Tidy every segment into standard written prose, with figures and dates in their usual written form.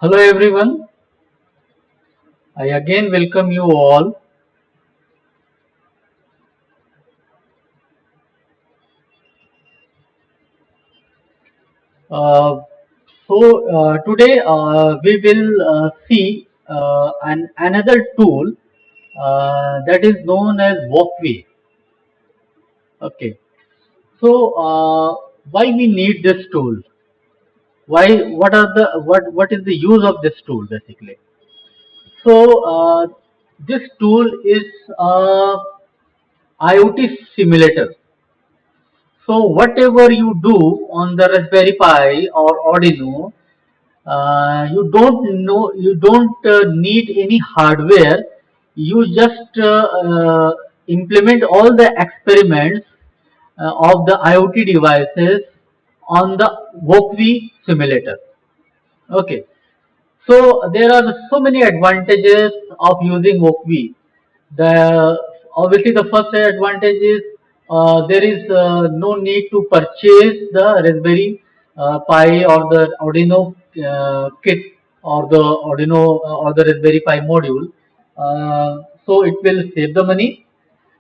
Hello everyone, I again welcome you all. Uh, Today we will see another tool that is known as Wokwi. Okay, why we need this tool? Why? What is the use of this tool basically? This tool is a IoT simulator. So whatever you do on the Raspberry Pi or Arduino, you don't need any hardware. You just implement all the experiments of the IoT devices on the Wokwi simulator. Okay, so there are so many advantages of using Wokwi. The Obviously the first advantage is there is no need to purchase the Raspberry Pi or the Arduino kit or the Arduino or the Raspberry Pi module. So it will save the money,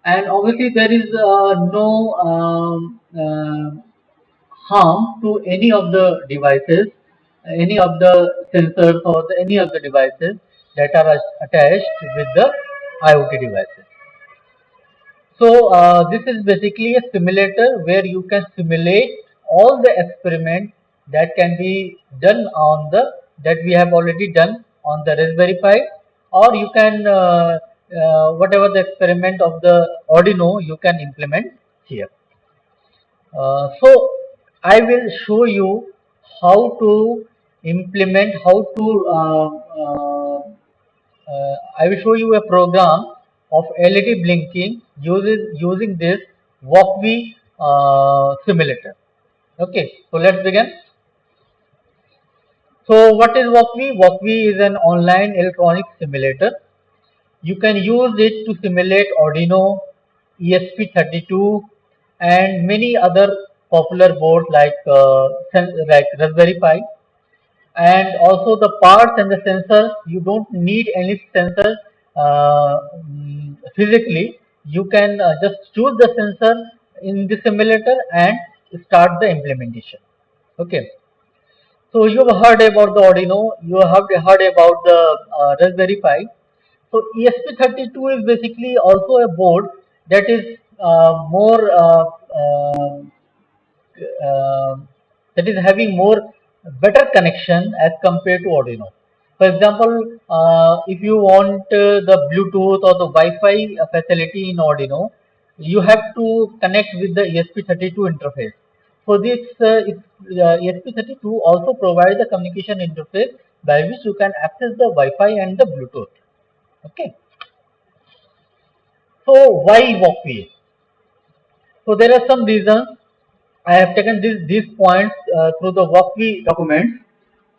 and obviously there is no harm to any of the devices, any of the sensors or any of the devices that are attached with the IoT devices. This is basically a simulator where you can simulate all the experiments that can be done on the that we have already done on the Raspberry Pi, or you can whatever the experiment of the Arduino you can implement here. I will show you how to implement, I will show you a program of LED blinking using this Wokwi simulator. Okay, so let's begin. So what is Wokwi? Wokwi is an online electronic simulator. You can use it to simulate Arduino, ESP32, and many other popular boards like Raspberry Pi. And also the parts and the sensors, you don't need any sensor physically. You can just choose the sensor in the simulator and start the implementation. Okay. So you have heard about the Arduino, you have heard about the Raspberry Pi. So ESP32 is basically also a board that is more uh, that is having more better connection as compared to Arduino. For example, if you want the Bluetooth or the Wi-Fi facility in Arduino, you have to connect with the ESP32 interface. So this ESP32 also provides the communication interface by which you can access the Wi-Fi and the Bluetooth. Okay. So why Wokwi? So there are some reasons. I have taken these points through the Wokwi documents.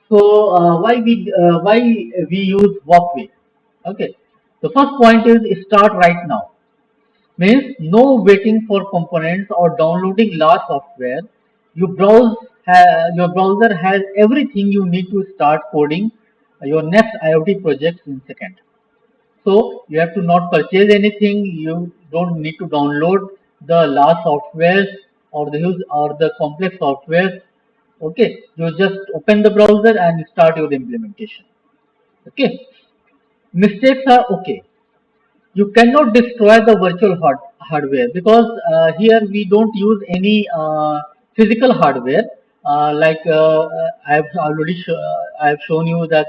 Why we use Wokwi? Okay. The first point is start right now. Means no waiting for components or downloading large software. Your browser has everything you need to start coding your next IoT project in seconds. So you have to not purchase anything. You don't need to download the large softwares or the complex softwares. Okay, you just open the browser and start your implementation. Okay, mistakes are okay. You cannot destroy the virtual hardware because here we don't use any physical hardware. I have shown you that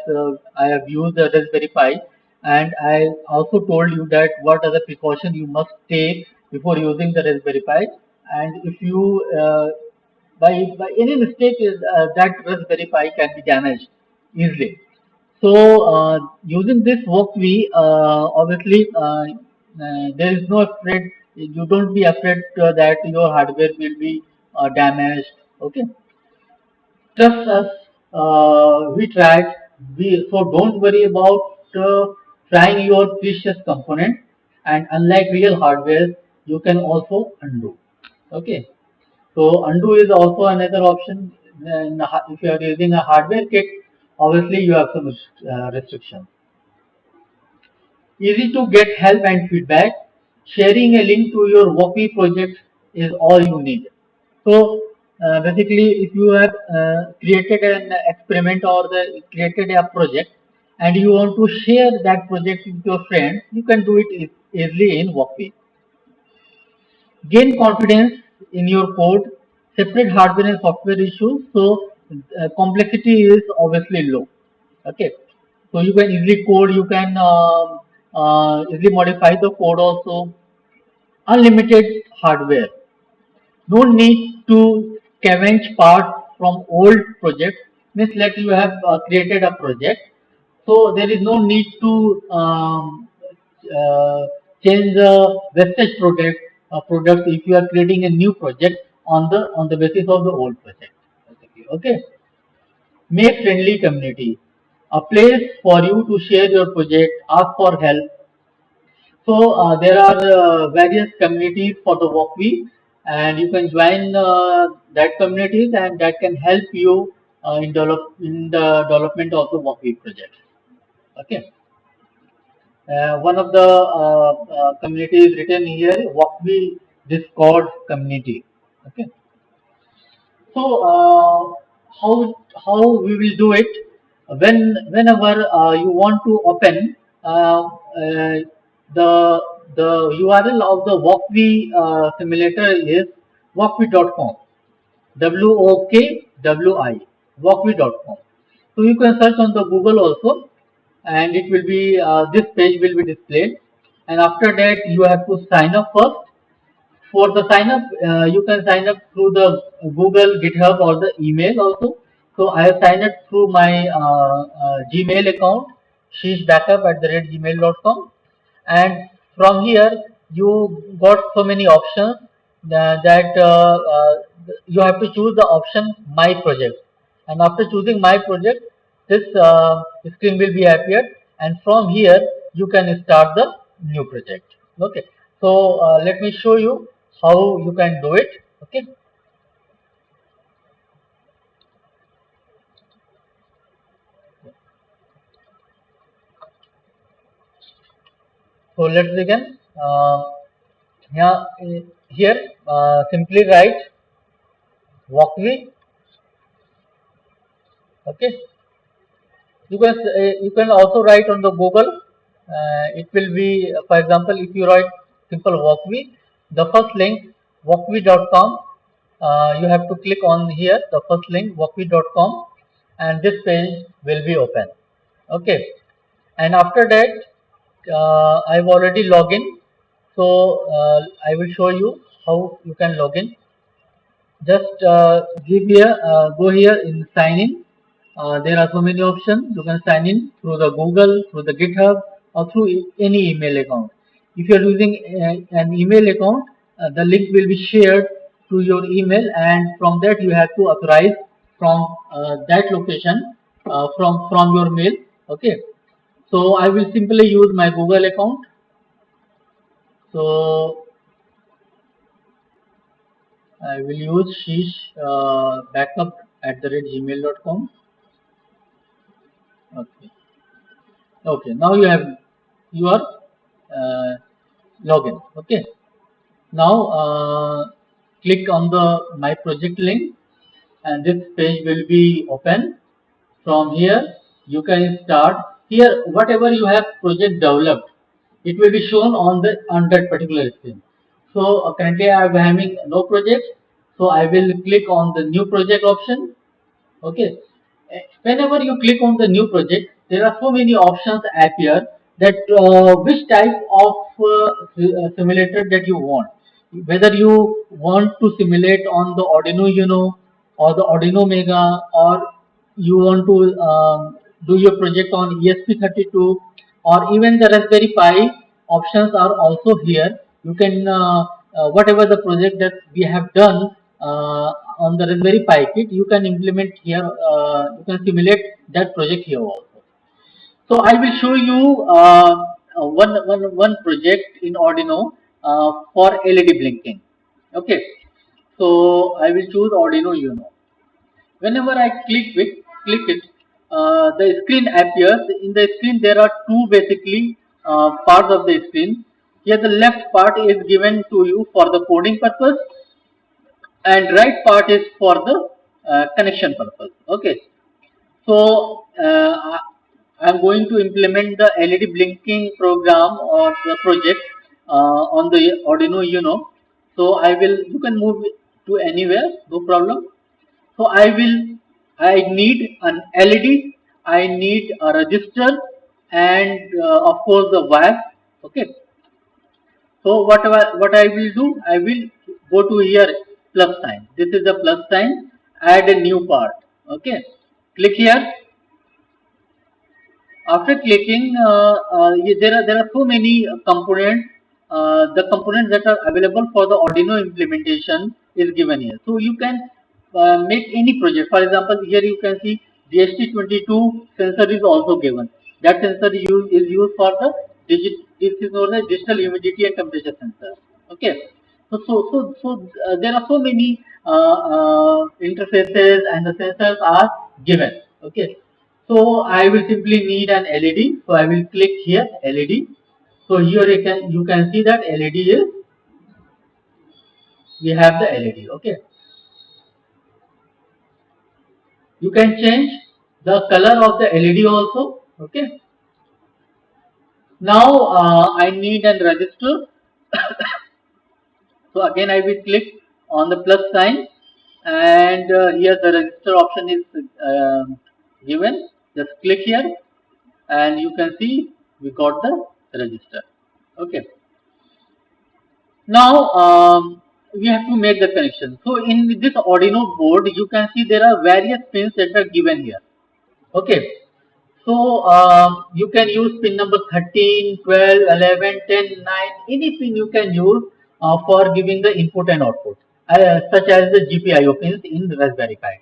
I have used the Raspberry Pi, and I also told you that what are the precautions you must take before using the Raspberry Pi. And if you by any mistake that Raspberry Pi can be damaged easily. Using this Wokwi, obviously, there is no afraid. You don't be afraid that your hardware will be damaged. Okay, trust us. We tried. Don't worry about trying your precious component. And unlike real hardware, you can also undo. Okay. So undo is also another option. If you are using a hardware kit, obviously you have some restrictions. Easy to get help and feedback. Sharing a link to your Wokwi project is all you need. So basically, if you have created an experiment or created a project and you want to share that project with your friends, you can do it easily in Wokwi. Gain confidence in your code. Separate hardware and software issues, so complexity is obviously low. Okay, so you can easily code. You can easily modify the code also. Unlimited hardware. No need to scavenge parts from old projects. Means like you have created a project, so there is no need to change the vestige product if you are creating a new project on the basis of the old project. Okay. Make friendly community. A place for you to share your project, ask for help. So there are various communities for the Wokwi, and you can join that communities, and that can help you in the development of the Wokwi project. Okay. One of the communities written here, Wokwi Discord community. Okay. So how we will do it? Whenever you want to open the the URL of the Wokwi simulator is wokwi.com. WOKWI wokwi.com. So you can search on the Google also, and it will be this page will be displayed. And after that, you have to sign up first. For the sign up, you can sign up through the Google, GitHub, or the email also. So I have signed up through my Gmail account, sheeshbackup@gmail.com, and from here you got so many options that you have to choose the option My Project, and after choosing My Project, this screen will be appeared, and from here you can start the new project. Okay, so let me show you how you can do it. Okay, so let's begin. Here simply write Wokwi. Okay, you can also write on the Google. It will be, for example, if you write simple Wokwi, the first link wokwi.com. You have to click on here the first link wokwi.com, and this page will be open. Okay, and after that I've already logged in, so I will show you how you can log in. Just go here in sign in. There are so many options. You can sign in through the Google, through the GitHub, or through any email account. If you are using an email account, the link will be shared to your email, and from that you have to authorize from that location from your mail. Okay. So I will simply use my Google account. So I will use sheesh backup@gmail.com. Okay. Okay. Now you have your uh, login. Okay. Now click on the my project link, and this page will be open. From here you can start. Here whatever you have project developed, it will be shown on that particular screen. So currently I am having no project, so I will click on the new project option. Okay. Whenever you click on the new project, there are so many options appear that which type of simulator that you want. Whether you want to simulate on the Arduino Uno or the Arduino Mega, or you want to do your project on ESP32, or even the Raspberry Pi, options are also here. You can whatever the project that we have done on the Raspberry Pi kit, you can implement here. You can simulate that project here also. So I will show you one project in Arduino for LED blinking. Okay. So I will choose Arduino Uno. Whenever I click it, the screen appears. In the screen there are two basically parts of the screen. Here the left part is given to you for the coding purpose, and right part is for the connection purpose. Okay, so I'm going to implement the LED blinking program or the project on the Arduino Uno. So I will, you can move it to anywhere, no problem. So I need an LED, I need a register, and of course the wire. Okay. So what I will do, I will go to here plus sign. This is the plus sign. Add a new part. Okay. Click here. After clicking, there are so many components. The components that are available for the Arduino implementation is given here. So you can make any project. For example, here you can see DST22 sensor is also given. That sensor is used for the this is known as digital humidity and temperature sensor. Okay. So there are so many interfaces and the sensors are given. Okay. So I will simply need an LED. So I will click here LED. So here you can see that LED is, we have the LED. Okay. You can change the color of the LED also. Okay. Now I need an register. So again I will click on the plus sign, and here the register option is given. Just click here and you can see we got the register. Okay. Now we have to make the connection. So in this Arduino board, you can see there are various pins that are given here. Okay. So you can use pin number 13, 12, 11, 10, 9, any pin you can use for giving the input and output, such as the GPIO pins in Raspberry Pi.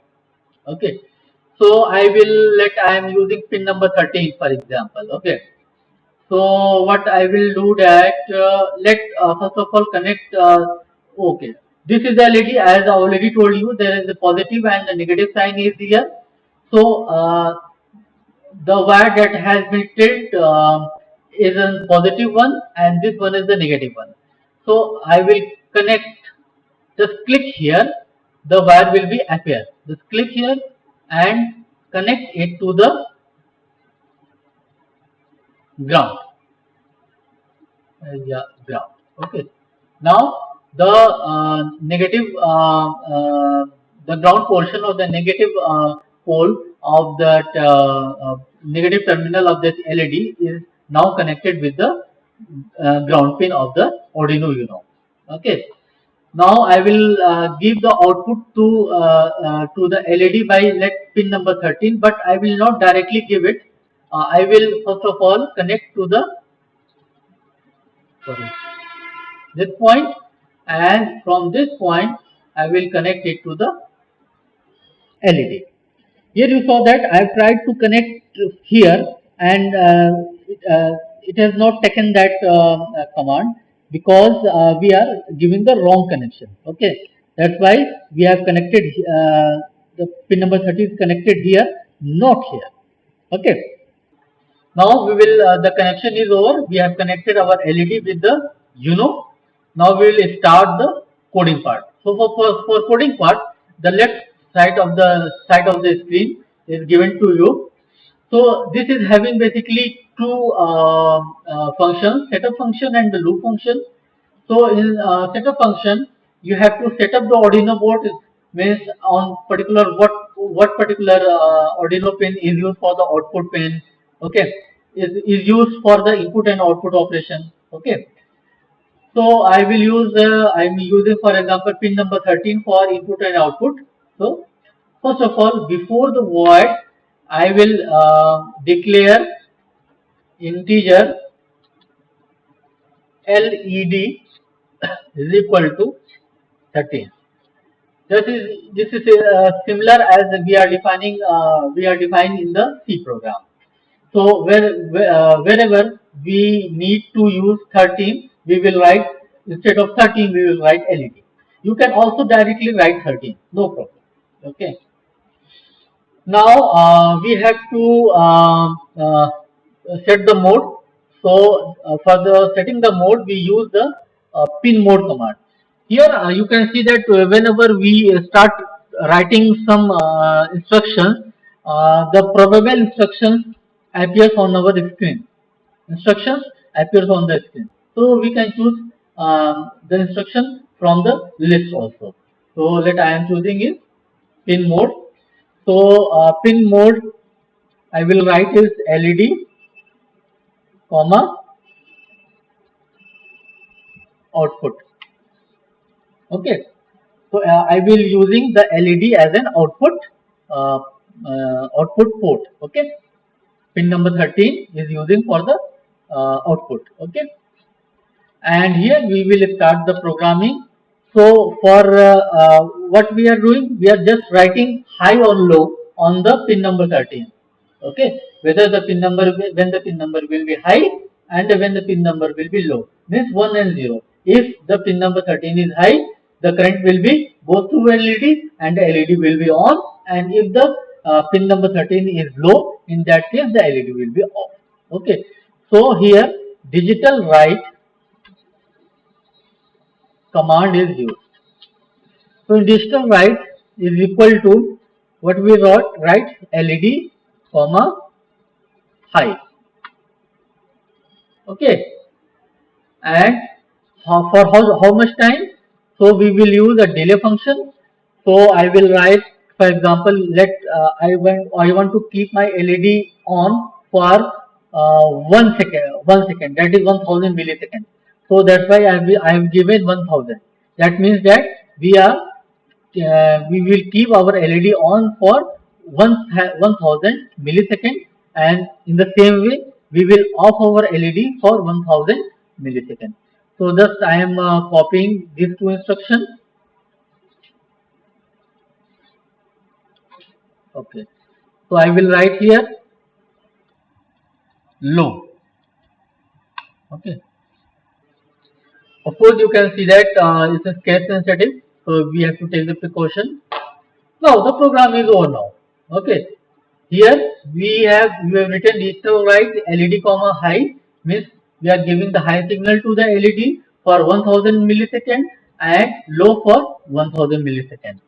Okay. So I am using pin number 13 for example. Okay. So what I will do that, let first of all connect. Okay, this is the LED. As I already told you, there is a positive and the negative sign is here. So the wire that has been tilt is a positive one, and this one is the negative one. So I will connect. Just click here. The wire will be appear. Just click here and connect it to the ground. Yeah, ground. Okay. Now the negative the ground portion of the negative pole of that negative terminal of this LED is now connected with the ground pin of the Arduino Uno. Okay. Now I will give the output to the LED by pin number 13, but I will not directly give it. I will first of all connect to the, sorry, this point, and from this point I will connect it to the LED. Here you saw that I have tried to connect here, and it has not taken that command because we are giving the wrong connection. Okay, that's why we have connected the pin number 30 is connected here, not here. Okay. Now we will, the connection is over. We have connected our LED with the Uno. Now we will start the coding part. So for coding part, the left side of the screen is given to you. So this is having basically two functions, setup function and the loop function. So in setup function, you have to set up the Arduino board, means on particular what particular Arduino pin is used for the output pin. Okay, is used for the input and output operation. Okay, so I will use I'm using for example pin number 13 for input and output. So first of all, before the void, I will declare integer LED is equal to 13. This is similar as we are defining in the C program. So wherever we need to use 13, we will write, instead of 13 we will write LED. You can also directly write 13, no problem. Okay. Now we have to set the mode. So for the setting the mode, we use the pin mode command. Here you can see that whenever we start writing some instructions, the probable instructions appears on our screen. Instructions appears on the screen. So we can choose the instruction from the list also. So let I am choosing is pin mode. So pin mode I will write is LED, comma output. Okay. So I will using the LED as an uh, output port. Okay. Pin number 13 is using for the output. Okay. And here we will start the programming. So for what we are doing, we are just writing high or low on the pin number 13. Okay, whether the pin number when the pin number will be high and when the pin number will be low, means 1 and 0. If the pin number 13 is high, the current will be both through LED and the LED will be on, and if the pin number 13 is low, in that case the LED will be off. Okay, so here digital write command is used. So in digital write is equal to what we write LED, comma high. Okay, and how much time? So we will use a delay function. So I will write, for example, let I want to keep my LED on for 1 second. That is 1000 milliseconds. So that's why I have given 1000. That means that we will keep our LED on for 1000 milliseconds, and in the same way we will off our LED for 1000 milliseconds. So thus I am copying these two instructions. Okay. So I will write here low. Okay. Of course, you can see that it's a case sensitive, so we have to take the precaution. Now the program is over now. Okay. Here we have written digital write LED comma high, means we are giving the high signal to the LED for 1000 millisecond and low for 1000 millisecond.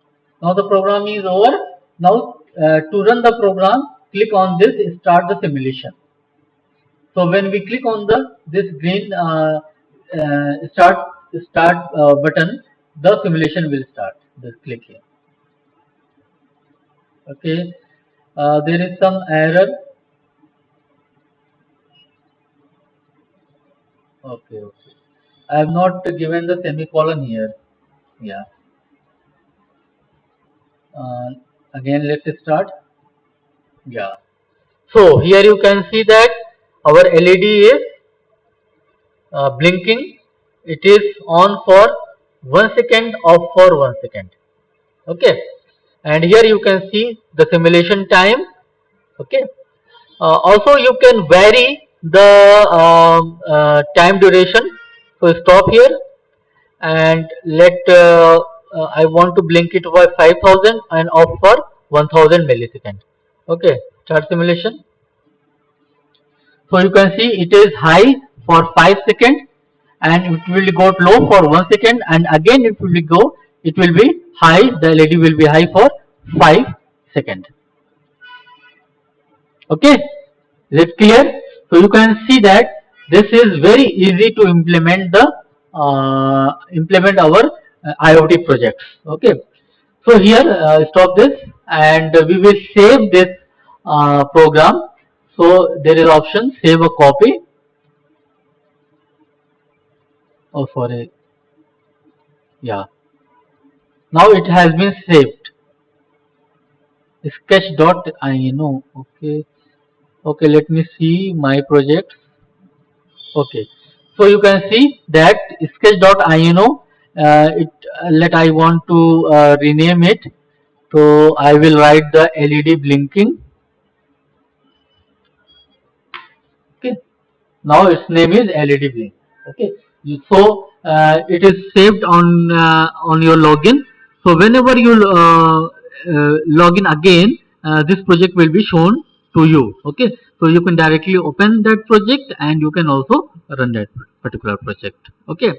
Now the program is over. Now to run the program, click on this start the simulation. So when we click on the this green start button, the simulation will start. Just click here. Okay. There is some error. Okay, okay. I have not given the semicolon here. Yeah. Uh, Again, let's start. Yeah. So here you can see that our LED is blinking. It is on for 1 second, off for 1 second. Okay. And here you can see the simulation time. Okay. Also, you can vary the time duration. So stop here and let I want to blink it for 5000 and off for 1000 millisecond. Okay, start simulation. So you can see it is high for 5 seconds and it will go low for 1 second, and again it will be high, the LED will be high for 5 seconds. Okay, is it clear? So you can see that this is very easy to implement the implement our IoT projects. Okay, so here stop this and we will save this program. So there is option save a copy. Oh sorry, yeah. Now it has been saved. Sketch.ino. Okay, okay. Let me see my project. Okay, so you can see that sketch.ino. It let I want to rename it. So I will write the LED blinking. Okay, now its name is LED blink. Okay, so it is saved on your login. So whenever you log in again, this project will be shown to you. Okay, so you can directly open that project and you can also run that particular project. Okay,